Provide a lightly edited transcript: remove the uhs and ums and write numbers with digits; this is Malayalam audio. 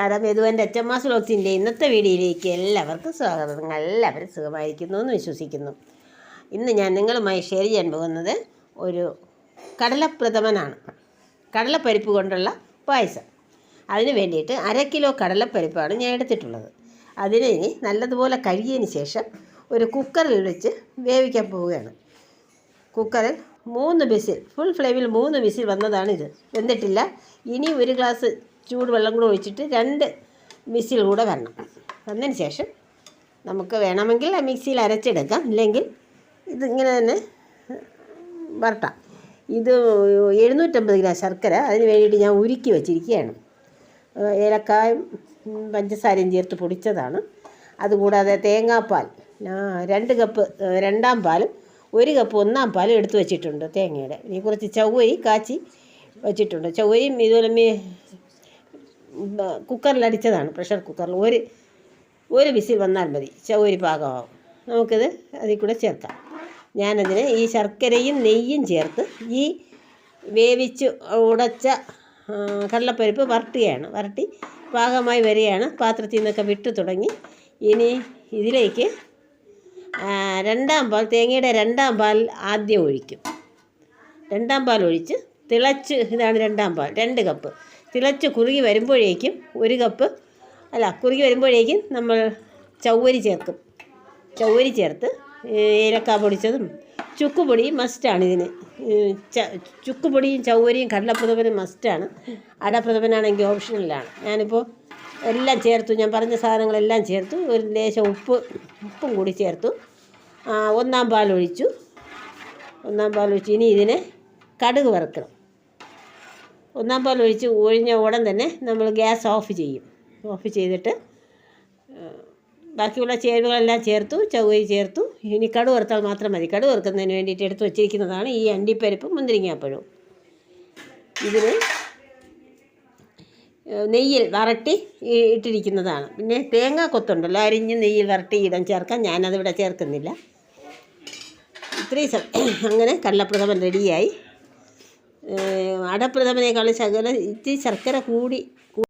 നമസ്കാരം. യദുവിൻ്റെ HMS വ്ലോഗ്സിൻ്റെ ഇന്നത്തെ വീഡിയോയിലേക്ക് എല്ലാവർക്കും സ്വാഗതം. എല്ലാവരും സുഖമായിരിക്കുന്നു എന്ന് വിശ്വസിക്കുന്നു. ഇന്ന് ഞാൻ നിങ്ങളുമായി ഷെയർ ചെയ്യാൻ പോകുന്നത് ഒരു കടലപ്രഥമനാണ്. കടലപ്പരിപ്പ് കൊണ്ടുള്ള പായസം. അതിന് വേണ്ടിയിട്ട് 1/2 കിലോ കടലപ്പരിപ്പാണ് ഞാൻ എടുത്തിട്ടുള്ളത്. അതിനെ ഇനി നല്ലതുപോലെ കഴുകിയതിന് ശേഷം ഒരു കുക്കറിൽ വെച്ച് വേവിക്കാൻ പോവുകയാണ്. കുക്കറിൽ 3 വിസിൽ, ഫുൾ ഫ്ലെയിമിൽ 3 വിസിൽ വന്നതാണിത്. വെന്തിട്ടില്ല. ഇനി ഒരു ഗ്ലാസ് ചൂടുവെള്ളം കൂടെ ഒഴിച്ചിട്ട് 2 വിസിൽ കൂടെ വരണം. വന്നതിന് ശേഷം നമുക്ക് വേണമെങ്കിൽ മിക്സിയിൽ അരച്ചെടുക്കാം, ഇല്ലെങ്കിൽ ഇതിങ്ങനെ തന്നെ വരട്ടാം. ഇത് 750 ഗ്രാം ശർക്കര, അതിന് വേണ്ടിയിട്ട് ഞാൻ ഉരുക്കി വച്ചിരിക്കുകയാണ്. ഏലക്കായും പഞ്ചസാരയും ചേർത്ത് പൊടിച്ചതാണ്. അതുകൂടാതെ തേങ്ങാപ്പാൽ 2 കപ്പ് രണ്ടാം പാലും 1 കപ്പ് ഒന്നാം പാലും എടുത്ത് വെച്ചിട്ടുണ്ട് തേങ്ങയുടെ. ഇനി കുറച്ച് ചവ്വരി കാച്ചി വെച്ചിട്ടുണ്ട്. ചവ്വരിയും ഇതുപോലെ കുക്കറിൽ അടിച്ചതാണ്, പ്രഷർ കുക്കറിൽ. ഒരു വിസിൽ വന്നാൽ മതി, ചവ്വരി പാകമാവും. നമുക്കിത് അതിൽ കൂടെ ചേർക്കാം. ഞാനതിന് ഈ ശർക്കരയും നെയ്യും ചേർത്ത് ഈ വേവിച്ച് ഉടച്ച കടലപ്പരിപ്പ് വരട്ടി പാകമായി വരികയാണ്. പാത്രത്തിൽ നിന്നൊക്കെ വിട്ടു തുടങ്ങി. ഇനി ഇതിലേക്ക് രണ്ടാം പാൽ, തേങ്ങയുടെ രണ്ടാം പാൽ ആദ്യം ഒഴിക്കും. രണ്ടാം പാൽ ഒഴിച്ച് തിളച്ച്, ഇതാണ് രണ്ടാം പാൽ, 2 കപ്പ്. തിളച്ച് കുറുകി വരുമ്പോഴേക്കും കുറുകി വരുമ്പോഴേക്കും നമ്മൾ ചവ്വരി ചേർക്കും. ചവ്വരി ചേർത്ത് ഏലക്ക പൊടിച്ചതും ചുക്കുപൊടിയും മസ്റ്റാണ് ഇതിന്. ചുക്കുപൊടിയും ചവ്വരിയും കടലപ്രഥമനും മസ്റ്റാണ്. അടപ്രഥമനാണെങ്കിൽ ഓപ്ഷണലാണ്. ഞാനിപ്പോൾ എല്ലാം ചേർത്തു, ഞാൻ പറഞ്ഞ സാധനങ്ങളെല്ലാം ചേർത്തു. ഒരു ലേശം ഉപ്പും കൂടി ചേർത്തു. ഒന്നാം പാൽ ഒഴിച്ചു. ഇനി ഇതിനെ കടുക് വറുക്കണം. ഒന്നാം പാൽ ഒഴിഞ്ഞ ഉടൻ തന്നെ നമ്മൾ ഗ്യാസ് ഓഫ് ചെയ്യും. ഓഫ് ചെയ്തിട്ട് ബാക്കിയുള്ള ചേരുവകളെല്ലാം ചേർത്തു, ചവ്വരി ചേർത്തു. ഇനി കടുക് വറുത്താൽ മാത്രം മതി. കടുക് വറുക്കുന്നതിന് വേണ്ടിയിട്ട് എടുത്ത് വച്ചിരിക്കുന്നതാണ് ഈ അണ്ടിപ്പരിപ്പും മുന്തിരിങ്ങാപ്പഴവും. ഇതിന് നെയ്യിൽ വരട്ടി ഇട്ടിരിക്കുന്നതാണ്. പിന്നെ തേങ്ങാ കൊത്തുണ്ടല്ലോ, അരിഞ്ഞ് നെയ്യിൽ വരട്ടി ചേർക്കാം. ഞാനതിവിടെ ചേർക്കുന്നില്ല. ഇത്രയും അങ്ങനെ കടലപ്രഥമൻ റെഡിയായി. അടപ്രഥമനേക്കാളും ഇത്തിരി ശർക്കര കൂടി